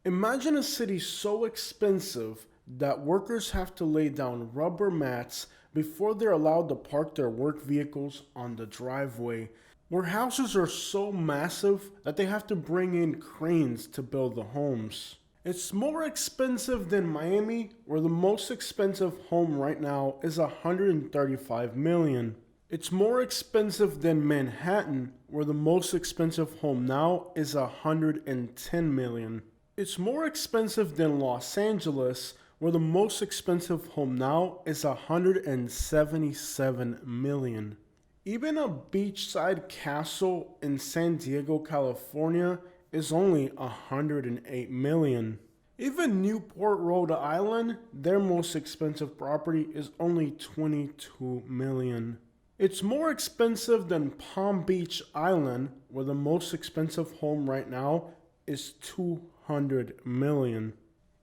Imagine a city so expensive that workers have to lay down rubber mats before they're allowed to park their work vehicles on the driveway. Where houses are so massive that they have to bring in cranes to build the homes. It's more expensive than Miami, where the most expensive home right now is 135 million. It's more expensive than Manhattan, where the most expensive home now is 110 million. It's more expensive than Los Angeles, where the most expensive home now is 177 million. Even a beachside castle in San Diego, California is only 108 million. Even Newport, Rhode Island, their most expensive property is only 22 million. It's more expensive than Palm Beach Island, where the most expensive home right now is 200 million.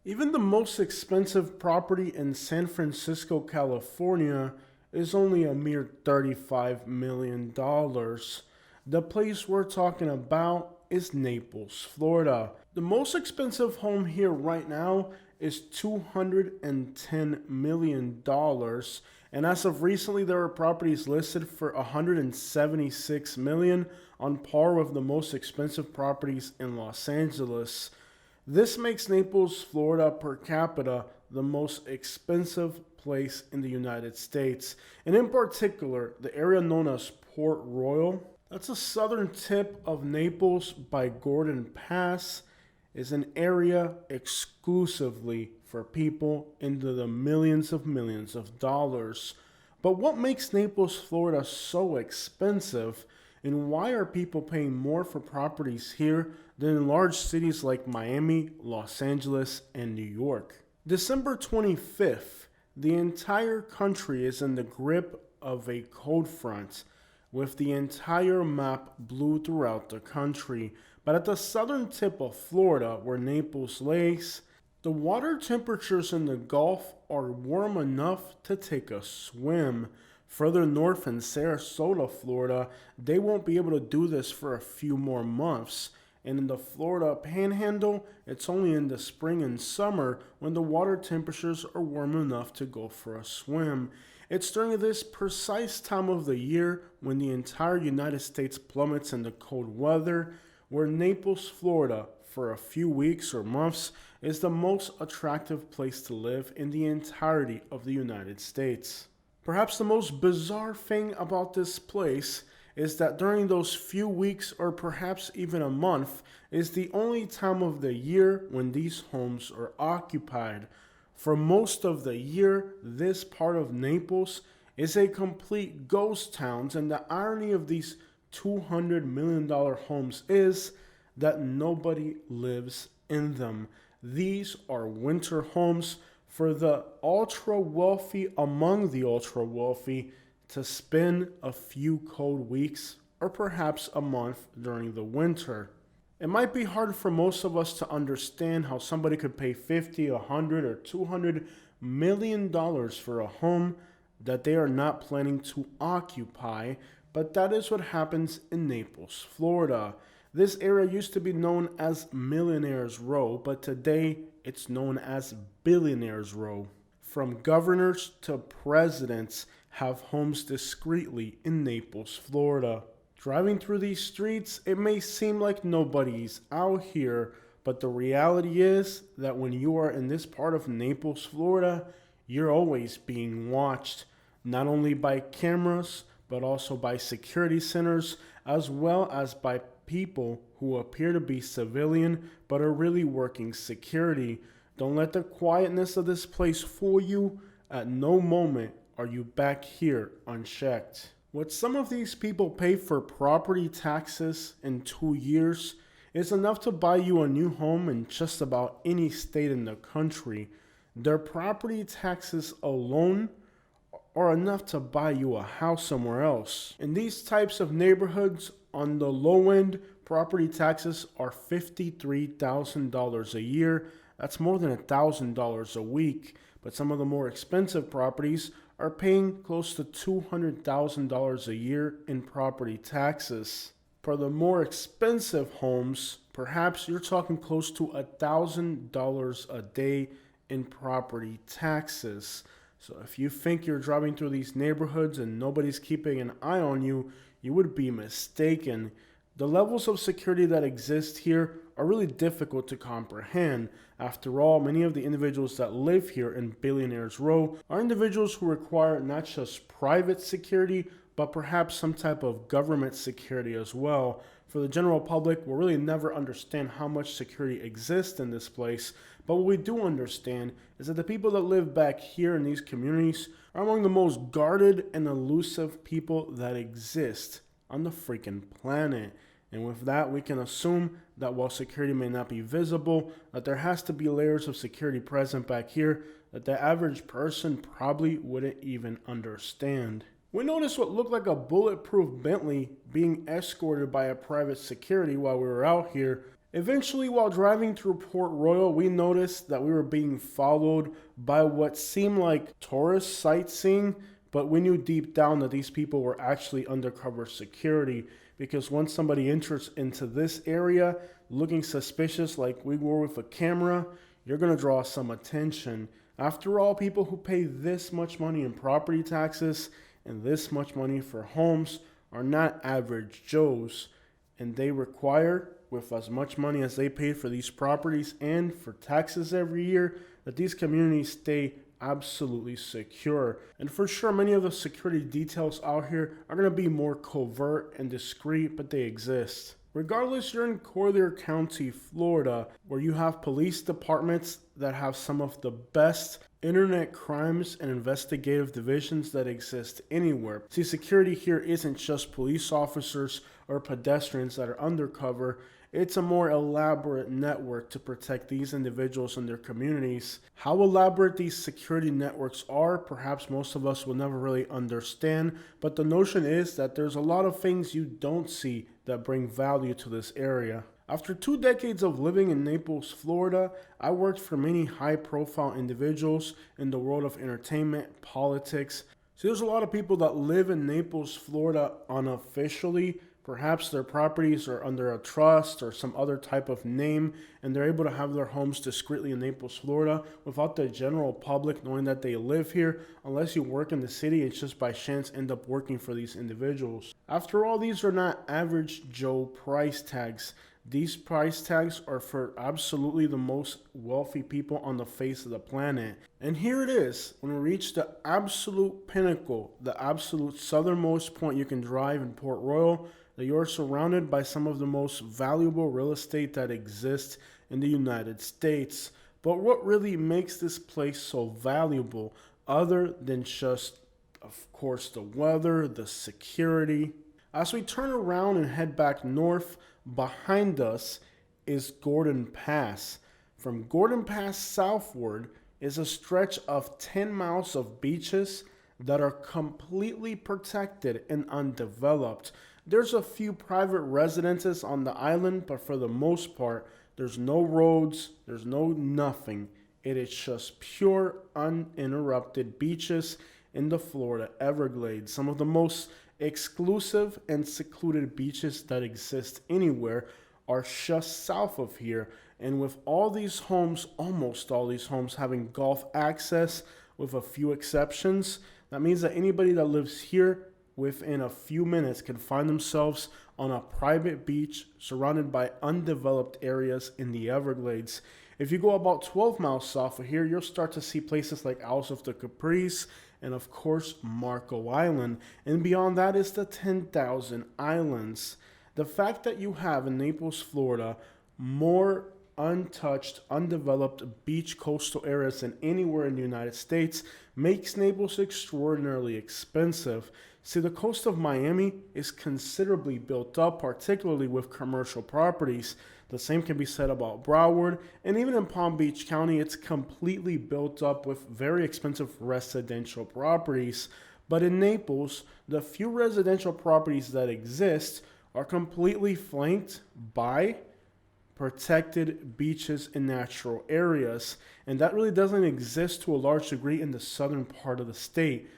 Even the most expensive property in San Francisco, California is only a mere $35 million. The place we're talking about is Naples, Florida. The most expensive home here right now is $210 million. And as of recently, there are properties listed for $176 million, on par with the most expensive properties in Los Angeles. This makes Naples, Florida per capita the most expensive place in the United States. And in particular, the area known as Port Royal, that's a southern tip of Naples by Gordon Pass, is an area exclusively for people into the millions of dollars. But what makes Naples, Florida so expensive, and why are people paying more for properties here than in large cities like Miami, Los Angeles, and New York? December 25th, the entire country is in the grip of a cold front, with the entire map blue throughout the country. But at the southern tip of Florida, where Naples lays, the water temperatures in the Gulf are warm enough to take a swim. Further north in Sarasota, Florida, they won't be able to do this for a few more months. And in the Florida Panhandle, it's only in the spring and summer when the water temperatures are warm enough to go for a swim. It's during this precise time of the year when the entire United States plummets in the cold weather, where Naples, Florida, for a few weeks or months, is the most attractive place to live in the entirety of the United States. Perhaps the most bizarre thing about this place is that during those few weeks or perhaps even a month is the only time of the year when these homes are occupied. For most of the year, this part of Naples is a complete ghost town, and the irony of these $200 million homes is that nobody lives in them. These are winter homes for the ultra wealthy among the ultra wealthy to spend a few cold weeks or perhaps a month during the winter. It might be hard for most of us to understand how somebody could pay 50, 100, or $200 million for a home that they are not planning to occupy, but that is what happens in Naples, Florida. This area used to be known as Millionaires Row, but today it's known as Billionaires Row. From governors to presidents have homes discreetly in Naples, Florida. Driving through these streets, it may seem like nobody's out here, but the reality is that when you are in this part of Naples, Florida, you're always being watched, not only by cameras, but also by security centers, as well as by people who appear to be civilian, but are really working security. Don't let the quietness of this place fool you. At no moment are you back here unchecked. What some of these people pay for property taxes in 2 years is enough to buy you a new home in just about any state in the country. Their property taxes alone are enough to buy you a house somewhere else. In these types of neighborhoods, on the low end, property taxes are $53,000 a year. That's more than $1,000 a week. But some of the more expensive properties are paying close to $200,000 a year in property taxes. For the more expensive homes, perhaps you're talking close to $1,000 a day in property taxes. So if you think you're driving through these neighborhoods and nobody's keeping an eye on you, you would be mistaken. The levels of security that exist here are really difficult to comprehend. After all, many of the individuals that live here in Billionaires Row are individuals who require not just private security, but perhaps some type of government security as well. For the general public, we'll really never understand how much security exists in this place, but what we do understand is that the people that live back here in these communities are among the most guarded and elusive people that exist on the freaking planet. And with that, we can assume that while security may not be visible, that there has to be layers of security present back here that the average person probably wouldn't even understand. We noticed what looked like a bulletproof Bentley being escorted by a private security while we were out here. Eventually, while driving through Port Royal, we noticed that we were being followed by what seemed like tourist sightseeing, but we knew deep down that these people were actually undercover security, because once somebody enters into this area looking suspicious like we were with a camera, you're going to draw some attention. After all, people who pay this much money in property taxes and this much money for homes are not average Joes, and they require, with as much money as they paid for these properties and for taxes every year, that these communities stay absolutely secure. And for sure, many of the security details out here are going to be more covert and discreet, but they exist. Regardless, you're in Collier County, Florida, where you have police departments that have some of the best internet crimes and investigative divisions that exist anywhere. See, security here isn't just police officers or pedestrians that are undercover. It's a more elaborate network to protect these individuals and their communities. How elaborate these security networks are, perhaps most of us will never really understand, but the notion is that there's a lot of things you don't see that bring value to this area. After 2 decades of living in Naples, Florida, I worked for many high-profile individuals in the world of entertainment, politics. See, there's a lot of people that live in Naples, Florida unofficially. Perhaps their properties are under a trust or some other type of name, and they're able to have their homes discreetly in Naples, Florida, without the general public knowing that they live here. Unless you work in the city, it's just by chance end up working for these individuals. After all, these are not average Joe price tags. These price tags are for absolutely the most wealthy people on the face of the planet. And here it is, when we reach the absolute pinnacle, the absolute southernmost point you can drive in Port Royal, that you're surrounded by some of the most valuable real estate that exists in the United States. But what really makes this place so valuable, other than just, of course, the weather, the security? As we turn around and head back north, behind us is Gordon Pass. From Gordon Pass southward is a stretch of 10 miles of beaches that are completely protected and undeveloped. There's a few private residences on the island, but for the most part, there's no roads, there's no nothing. It is just pure, uninterrupted beaches in the Florida Everglades. Some of the most exclusive and secluded beaches that exist anywhere are just south of here. And with all these homes, almost all these homes having golf access with a few exceptions, that means that anybody that lives here within a few minutes can find themselves on a private beach surrounded by undeveloped areas in the Everglades. If you go about 12 miles south of here, you'll start to see places like Isles of the Caprice and, of course, Marco Island. And beyond that is the 10,000 Islands. The fact that you have in Naples, Florida, more untouched, undeveloped beach coastal areas than anywhere in the United States makes Naples extraordinarily expensive. See, the coast of Miami is considerably built up, particularly with commercial properties. The same can be said about Broward, and even in Palm Beach County, it's completely built up with very expensive residential properties. But in Naples, the few residential properties that exist are completely flanked by protected beaches and natural areas, and that really doesn't exist to a large degree in the southern part of the state.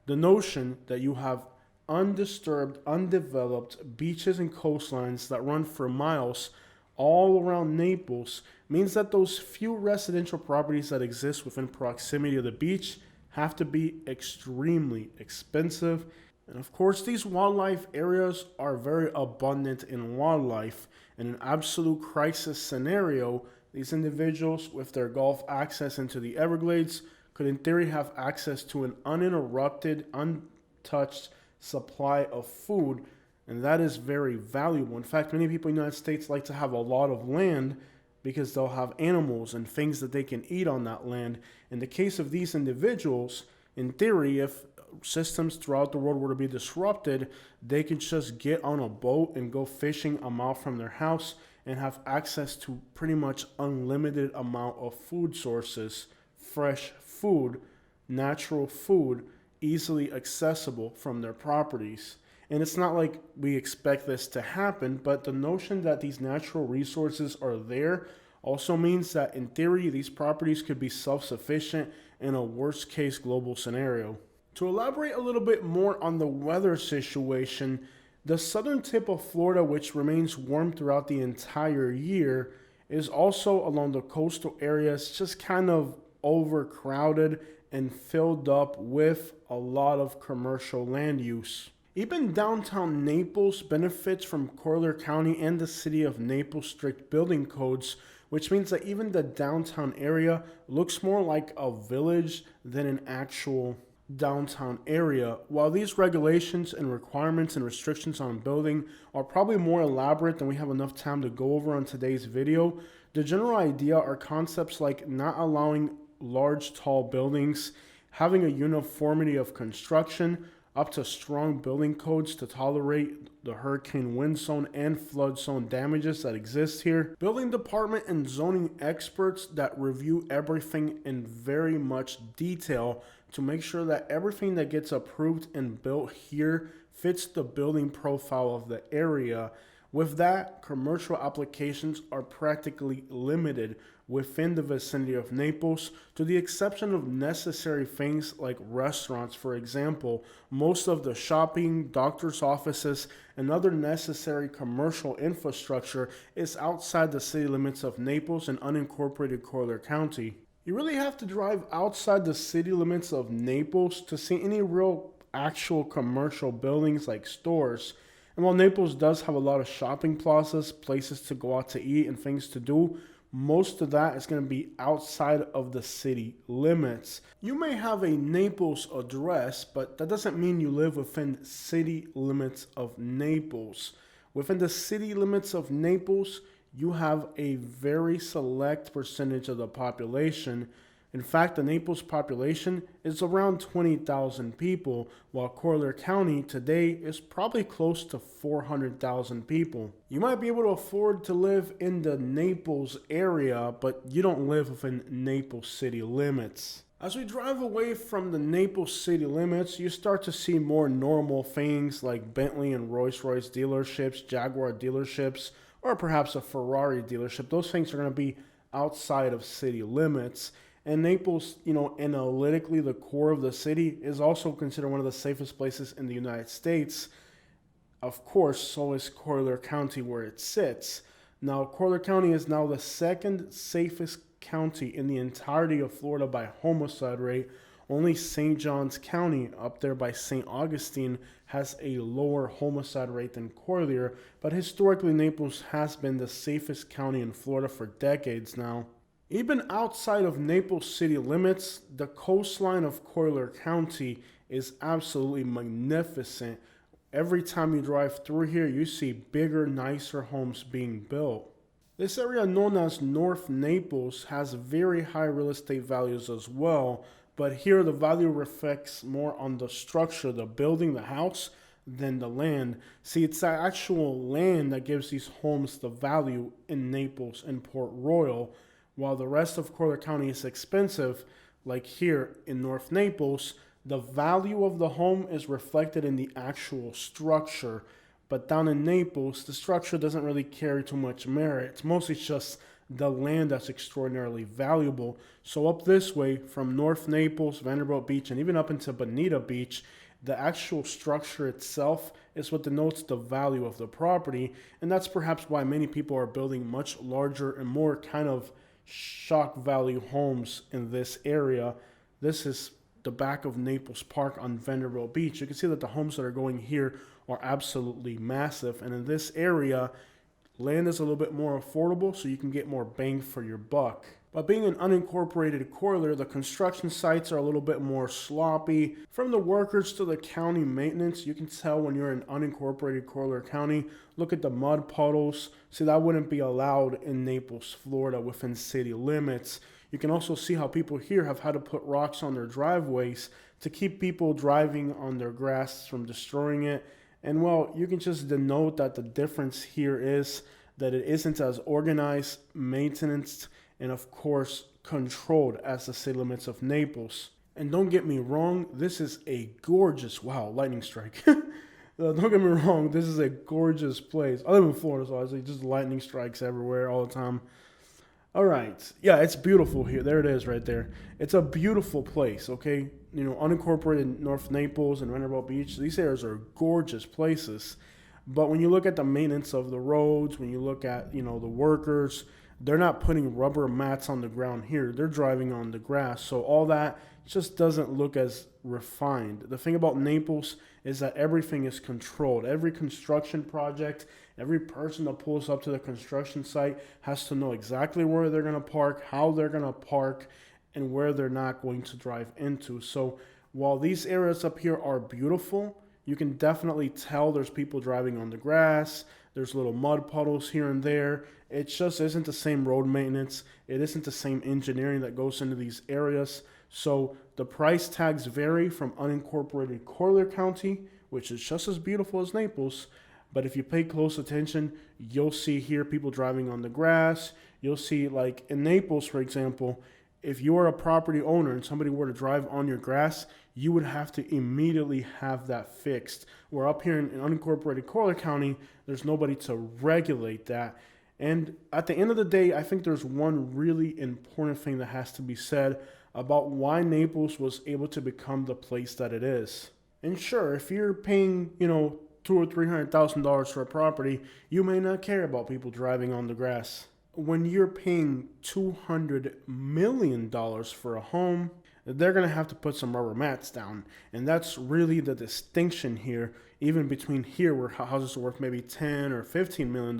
The notion that you have undisturbed, undeveloped beaches and coastlines that run for miles all around Naples means that those few residential properties that exist within proximity of the beach have to be extremely expensive. And of course, these wildlife areas are very abundant in wildlife. In an absolute crisis scenario, these individuals, with their Gulf access into the Everglades, could in theory have access to an uninterrupted, untouched supply of food, and that is very valuable. In fact, many people in the United States like to have a lot of land because they'll have animals and things that they can eat on that land. In the case of these individuals, in theory, if systems throughout the world were to be disrupted, they could just get on a boat and go fishing a mile from their house and have access to pretty much unlimited amount of food sources, fresh food, natural food, easily accessible from their properties. And it's not like we expect this to happen, but the notion that these natural resources are there also means that in theory, these properties could be self-sufficient in a worst case global scenario. To elaborate a little bit more on the weather situation, the southern tip of Florida, which remains warm throughout the entire year, is also along the coastal areas, just kind of overcrowded and filled up with a lot of commercial land use. Even downtown Naples benefits from Collier County and the city of Naples strict building codes, which means that even the downtown area looks more like a village than an actual downtown area. While these regulations and requirements and restrictions on building are probably more elaborate than we have enough time to go over on today's video, the general idea are concepts like not allowing large tall buildings, having a uniformity of construction, up to strong building codes to tolerate the hurricane wind zone and flood zone damages that exist here. Building department and zoning experts that review everything in very much detail to make sure that everything that gets approved and built here fits the building profile of the area. With that, commercial applications are practically limited within the vicinity of Naples, to the exception of necessary things like restaurants. For example, most of the shopping, doctor's offices, and other necessary commercial infrastructure is outside the city limits of Naples and unincorporated Collier County. You really have to drive outside the city limits of Naples to see any real actual commercial buildings like stores. And while Naples does have a lot of shopping plazas, places to go out to eat and things to do, most of that is going to be outside of the city limits. You may have a Naples address, but that doesn't mean you live within city limits of Naples. Within the city limits of Naples, you have a very select percentage of the population. In fact, the Naples population is around 20,000 people, while Collier County today is probably close to 400,000 people. You might be able to afford to live in the Naples area, but you don't live within Naples city limits. As we drive away from the Naples city limits, you start to see more normal things like Bentley and Rolls-Royce dealerships, Jaguar dealerships, or perhaps a Ferrari dealership. Those things are going to be outside of city limits. And Naples, analytically, the core of the city is also considered one of the safest places in the United States. Of course, so is Collier County where it sits. Now, Collier County is now the second safest county in the entirety of Florida by homicide rate. Only St. Johns County, up there by St. Augustine, has a lower homicide rate than Collier, but historically Naples has been the safest county in Florida for decades now. Even outside of Naples city limits, the coastline of Collier County is absolutely magnificent. Every time you drive through here, you see bigger, nicer homes being built. This area known as North Naples has very high real estate values as well, but here the value reflects more on the structure, the building, the house, than the land. See, it's the actual land that gives these homes the value in Naples and Port Royal. While the rest of Collier County is expensive, like here in North Naples, the value of the home is reflected in the actual structure. But down in Naples, the structure doesn't really carry too much merit. It's mostly just the land that's extraordinarily valuable. So up this way, from North Naples, Vanderbilt Beach, and even up into Bonita Beach, The actual structure itself is what denotes the value of the property, and that's perhaps why many people are building much larger and more kind of shock value homes in this area. This is the back of Naples Park on Vanderbilt Beach. You can see that the homes that are going here are absolutely massive, and in this area, land is a little bit more affordable, so you can get more bang for your buck. By being an unincorporated corridor, the construction sites are a little bit more sloppy. From the workers to the county maintenance, you can tell when you're in unincorporated Corridor County. Look at the mud puddles. See, that wouldn't be allowed in Naples, Florida, within city limits. You can also see how people here have had to put rocks on their driveways to keep people driving on their grass from destroying it. And well, you can just denote that the difference here is that it isn't as organized, maintained, and of course controlled as the city limits of Naples. And don't get me wrong, this is a gorgeous, wow, lightning strike. Don't get me wrong, this is a gorgeous place. I live in Florida, so I say just lightning strikes everywhere all the time. All right, yeah, it's beautiful here. There it is right there. It's a beautiful place, okay? You know, unincorporated North Naples and Vanderbilt Beach, these areas are gorgeous places. But when you look at the maintenance of the roads, when you look at, you know, the workers, they're not putting rubber mats on the ground here. They're driving on the grass. So all that just doesn't look as refined. The thing about Naples is that everything is controlled. Every construction project, every person that pulls up to the construction site has to know exactly where they're going to park, how they're going to park, and where they're not going to drive into. So while these areas up here are beautiful, you can definitely tell there's people driving on the grass. There's little mud puddles here and there. It just isn't the same road maintenance. It isn't the same engineering that goes into these areas. So the price tags vary from unincorporated Corridor County, which is just as beautiful as Naples. But if you pay close attention, you'll see here people driving on the grass. You'll see, like in Naples, for example, if you are a property owner and somebody were to drive on your grass, you would have to immediately have that fixed. Where up here in unincorporated Corridor County, there's nobody to regulate that. And at the end of the day, I think there's one really important thing that has to be said about why Naples was able to become the place that it is. And sure, if you're paying, you know, $200,000 or $300,000 for a property, you may not care about people driving on the grass. When you're paying $200 million for a home, they're going to have to put some rubber mats down. And that's really the distinction here, even between here where houses are worth maybe $10 or $15 million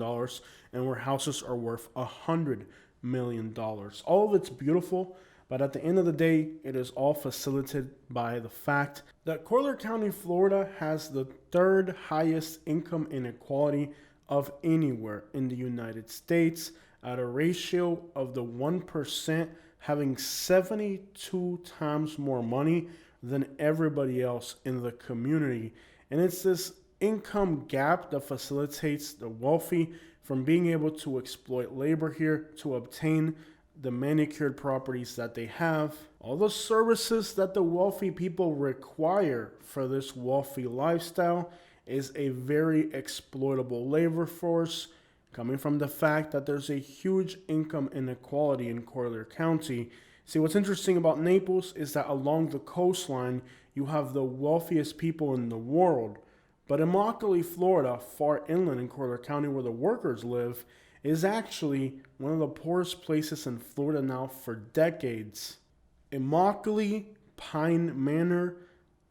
and where houses are worth $100 million. All of it's beautiful, but at the end of the day, it is all facilitated by the fact that Corridor County, Florida has the third highest income inequality of anywhere in the United States, at a ratio of the 1% having 72 times more money than everybody else in the community. And it's this income gap that facilitates the wealthy from being able to exploit labor here to obtain the manicured properties that they have, all the services that the wealthy people require for this wealthy lifestyle is a very exploitable labor force, coming from the fact that there's a huge income inequality in Corridor County. See, what's interesting about Naples is that along the coastline, you have the wealthiest people in the world. But Immokalee, Florida, far inland in Corridor County where the workers live, is actually one of the poorest places in Florida now for decades. Immokalee, Pine Manor,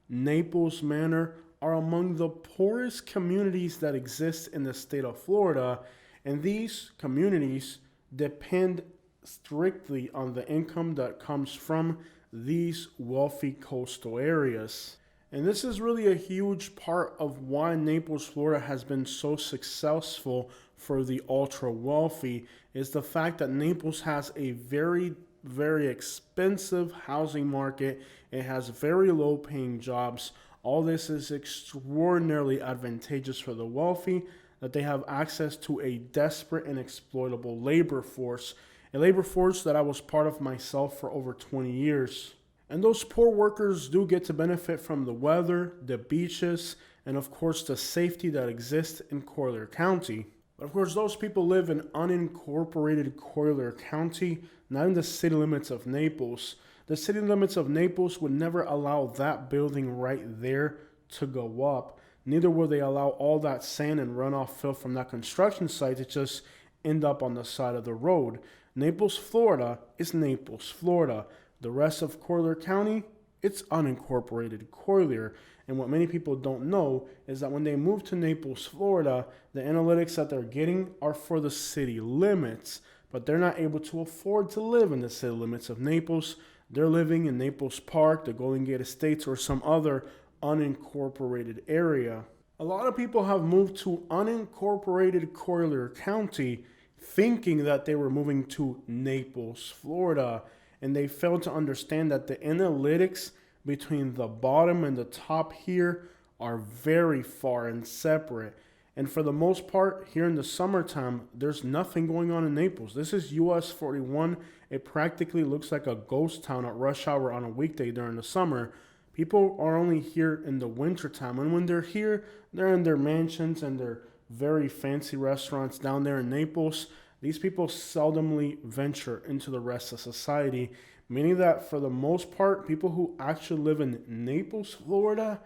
Naples Manor are among the poorest communities that exist in the state of Florida, and these communities depend strictly on the income that comes from these wealthy coastal areas. And this is really a huge part of why Naples, Florida has been so successful for the ultra wealthy, is the fact that Naples has a very, very expensive housing market. It has very low paying jobs. All this is extraordinarily advantageous for the wealthy, that they have access to a desperate and exploitable labor force, a labor force that I was part of myself for over 20 years. And those poor workers do get to benefit from the weather, the beaches, and of course the safety that exists in Corridor County. But of course those people live in unincorporated Corridor County, not in the city limits of Naples. The city limits of Naples would never allow that building right there to go up. Neither will they allow all that sand and runoff fill from that construction site to just end up on the side of the road. Naples, Florida is Naples, Florida. The rest of Collier County, it's unincorporated Collier. And what many people don't know is that when they move to Naples, Florida, the analytics that they're getting are for the city limits, but they're not able to afford to live in the city limits of Naples. They're living in Naples Park, the Golden Gate Estates, or some other unincorporated area. A lot of people have moved to unincorporated Collier County thinking that they were moving to Naples, Florida, and they failed to understand that the analytics between the bottom and the top here are very far and separate. And for the most part, here in the summertime, there's nothing going on in Naples. This is US 41. It practically looks like a ghost town at rush hour on a weekday during the summer. People are only here in the wintertime. And when they're here, they're in their mansions and their very fancy restaurants down there in Naples. These people seldomly venture into the rest of society, meaning that for the most part, people who actually live in Naples, Florida,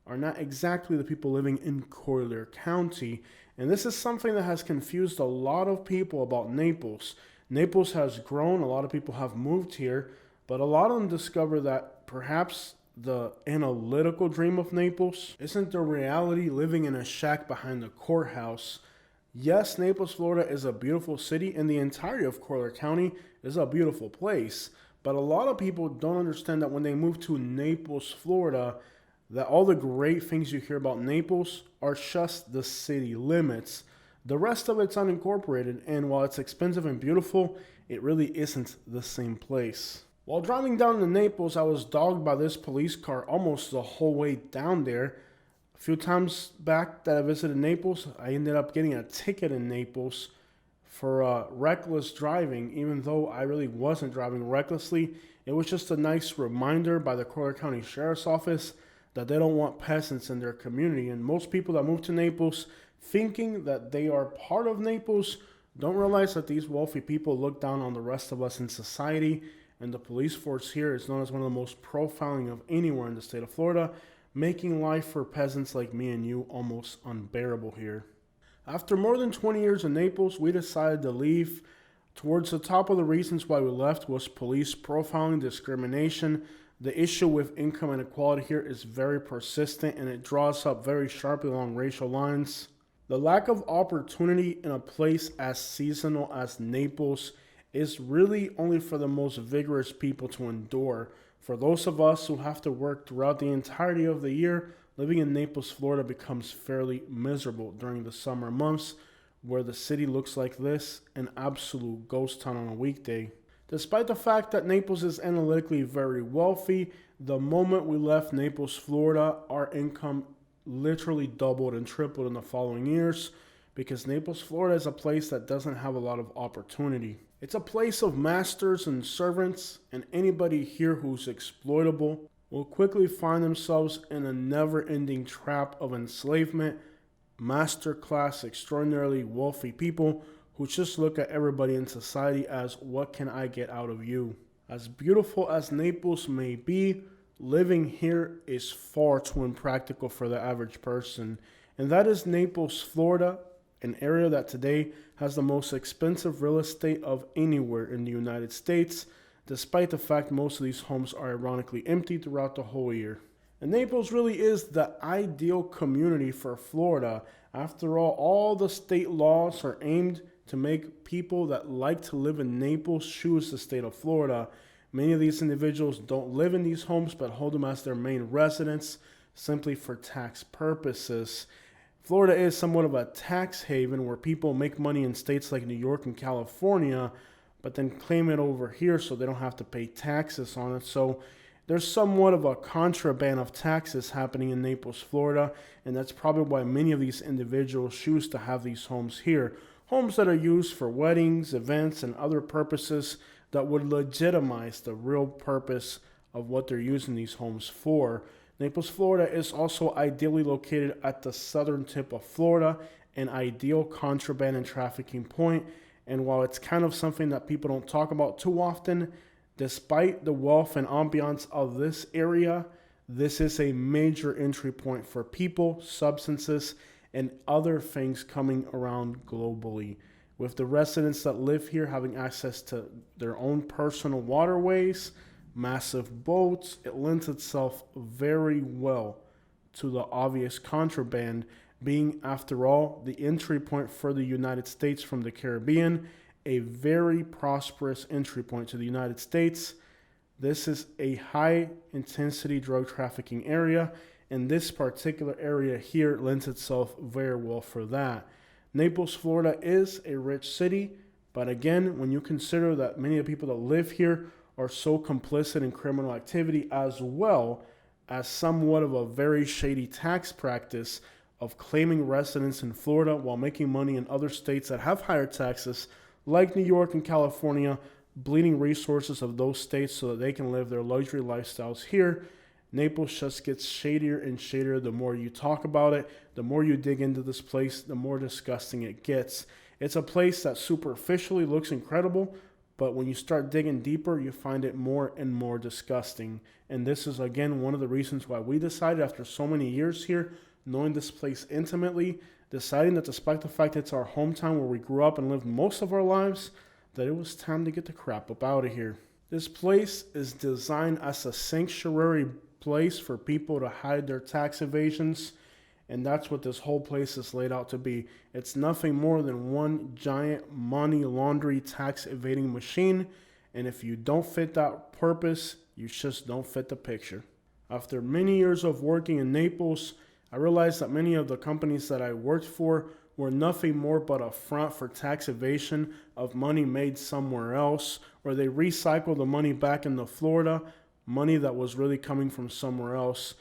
are not exactly the people living in Collier County. And this is something that has confused a lot of people about Naples. Naples has grown, a lot of people have moved here, but a lot of them discover that perhaps the analytical dream of Naples isn't the reality living in a shack behind the courthouse. Yes, Naples, Florida is a beautiful city, and the entirety of Collier County is a beautiful place. But a lot of people don't understand that when they move to Naples, Florida, that all the great things you hear about Naples are just the city limits. The rest of it's unincorporated, and while it's expensive and beautiful, it really isn't the same place. While driving down to Naples, I was dogged by this police car almost the whole way down there. A few times back that I visited Naples, I ended up getting a ticket in Naples for reckless driving, even though I really wasn't driving recklessly. It was just a nice reminder by the Collier County Sheriff's Office that they don't want peasants in their community. And most people that move to Naples thinking that they are part of Naples don't realize that these wealthy people look down on the rest of us in society. And the police force here is known as one of the most profiling of anywhere in the state of Florida, making life for peasants like me and you almost unbearable here. After more than 20 years in Naples, we decided to leave. Towards the top of the reasons why we left was police profiling, discrimination. The issue with income inequality here is very persistent, and it draws up very sharply along racial lines. The lack of opportunity in a place as seasonal as Naples is really only for the most vigorous people to endure. For those of us who have to work throughout the entirety of the year, living in Naples, Florida becomes fairly miserable during the summer months, where the city looks like this, an absolute ghost town on a weekday. Despite the fact that Naples is analytically very wealthy, the moment we left Naples, Florida, our income literally doubled and tripled in the following years, because Naples, Florida is a place that doesn't have a lot of opportunity. It's a place of masters and servants, and anybody here who's exploitable will quickly find themselves in a never-ending trap of enslavement, master-class, extraordinarily wealthy people who just look at everybody in society as, what can I get out of you? As beautiful as Naples may be, living here is far too impractical for the average person. And that is Naples, Florida, an area that today has the most expensive real estate of anywhere in the United States, despite the fact most of these homes are ironically empty throughout the whole year. And Naples really is the ideal community for Florida. After all the state laws are aimed to make people that like to live in Naples choose the state of Florida. Many of these individuals don't live in these homes but hold them as their main residence simply for tax purposes. Florida is somewhat of a tax haven where people make money in states like New York and California, but then claim it over here so they don't have to pay taxes on it. So there's somewhat of a contraband of taxes happening in Naples, Florida, and that's probably why many of these individuals choose to have these homes here. Homes that are used for weddings, events, and other purposes that would legitimize the real purpose of what they're using these homes for. Naples, Florida is also ideally located at the southern tip of Florida, an ideal contraband and trafficking point. And while it's kind of something that people don't talk about too often, despite the wealth and ambiance of this area, This is a major entry point for people, substances, and other things coming around globally. With the residents that live here having access to their own personal waterways, massive boats, it lends itself very well to the obvious contraband, being, after all, the entry point for the United States from the Caribbean, a very prosperous entry point to the United States. This is a high intensity drug trafficking area, and this particular area here lends itself very well for that. Naples, Florida is a rich city, but again, when you consider that many of the people that live here are so complicit in criminal activity, as well as somewhat of a very shady tax practice of claiming residence in Florida while making money in other states that have higher taxes, like New York and California, bleeding resources of those states so that they can live their luxury lifestyles here. Naples just gets shadier and shadier the more you talk about it, the more you dig into this place, the more disgusting it gets. It's a place that superficially looks incredible, but when you start digging deeper, you find it more and more disgusting. And this is, again, one of the reasons why we decided, after so many years here, knowing this place intimately, deciding that despite the fact it's our hometown where we grew up and lived most of our lives, that it was time to get the crap up out of here. This place is designed as a sanctuary place for people to hide their tax evasions, and that's what this whole place is laid out to be. It's nothing more than one giant money laundry tax evading machine, and if you don't fit that purpose, you just don't fit the picture. After many years of working in Naples, I realized that many of the companies that I worked for were nothing more but a front for tax evasion of money made somewhere else, or they recycle the money back into Florida, money that was really coming from somewhere else.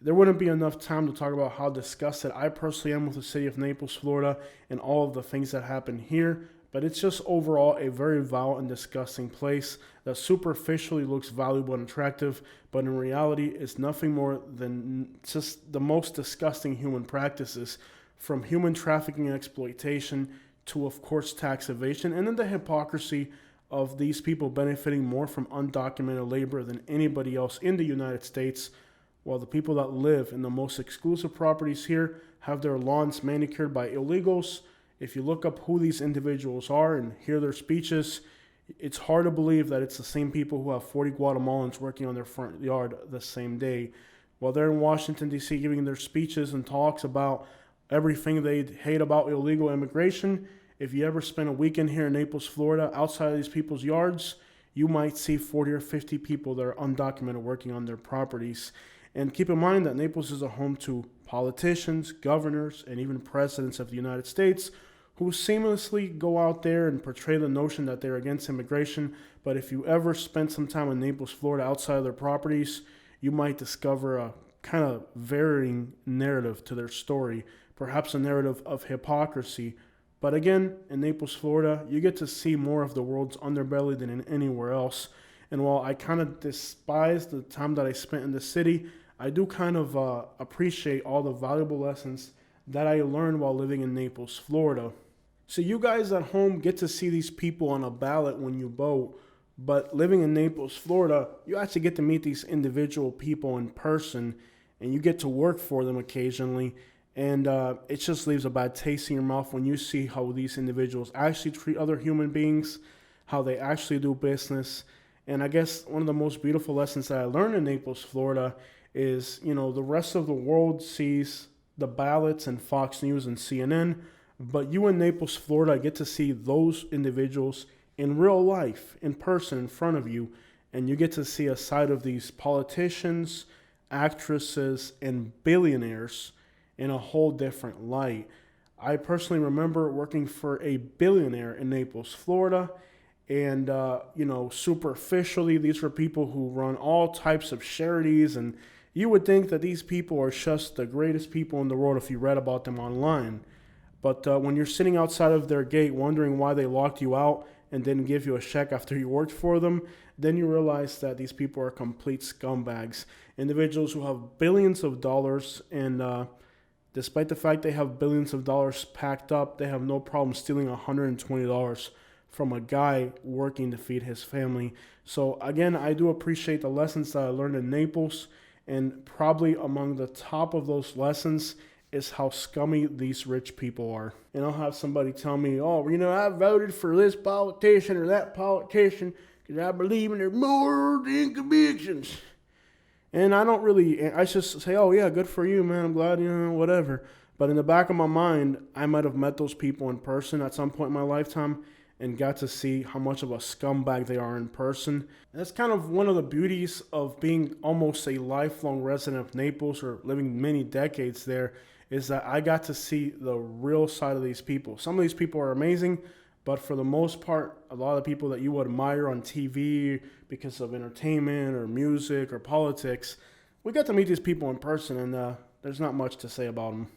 There wouldn't be enough time to talk about how disgusted I personally am with the city of Naples, Florida, and all of the things that happen here, but it's just overall a very vile and disgusting place that superficially looks valuable and attractive, but in reality is nothing more than just the most disgusting human practices, from human trafficking and exploitation to, of course, tax evasion, and then the hypocrisy of these people benefiting more from undocumented labor than anybody else in the United States, while the people that live in the most exclusive properties here have their lawns manicured by illegals. If you look up who these individuals are and hear their speeches, it's hard to believe that it's the same people who have 40 Guatemalans working on their front yard the same day. While they're in Washington, D.C. giving their speeches and talks about everything they hate about illegal immigration, if you ever spend a weekend here in Naples, Florida, outside of these people's yards, you might see 40 or 50 people that are undocumented working on their properties. And keep in mind that Naples is a home to politicians, governors, and even presidents of the United States who seamlessly go out there and portray the notion that they're against immigration. But if you ever spend some time in Naples, Florida, outside of their properties, you might discover a kind of varying narrative to their story, perhaps a narrative of hypocrisy. But again, in Naples, Florida, you get to see more of the world's underbelly than in anywhere else. And while I kind of despise the time that I spent in the city, I do kind of appreciate all the valuable lessons that I learned while living in Naples, Florida. So you guys at home get to see these people on a ballot when you vote, but living in Naples, Florida, you actually get to meet these individual people in person, and you get to work for them occasionally. And it just leaves a bad taste in your mouth when you see how these individuals actually treat other human beings, how they actually do business. And I guess one of the most beautiful lessons that I learned in Naples, Florida is, the rest of the world sees the ballots and Fox News and CNN, but you in Naples, Florida get to see those individuals in real life, in person, in front of you, and you get to see a side of these politicians, actresses, and billionaires in a whole different light. I personally remember working for a billionaire in Naples, Florida, and, superficially, these were people who run all types of charities, and you would think that these people are just the greatest people in the world if you read about them online. But when you're sitting outside of their gate wondering why they locked you out and didn't give you a check after you worked for them, then you realize that these people are complete scumbags. Individuals who have billions of dollars, and despite the fact they have billions of dollars packed up, they have no problem stealing $120 from a guy working to feed his family. So again, I do appreciate the lessons that I learned in Naples, And probably among the top of those lessons is how scummy these rich people are. And I'll have somebody tell me, oh, I voted for this politician or that politician because I believe in their morals and convictions. And I just say, oh, yeah, good for you, man. I'm glad, whatever. But in the back of my mind, I might have met those people in person at some point in my lifetime and got to see how much of a scumbag they are in person. And that's kind of one of the beauties of being almost a lifelong resident of Naples or living many decades there, is that I got to see the real side of these people. Some of these people are amazing, but for the most part, a lot of the people that you would admire on TV because of entertainment or music or politics, we got to meet these people in person, and there's not much to say about them.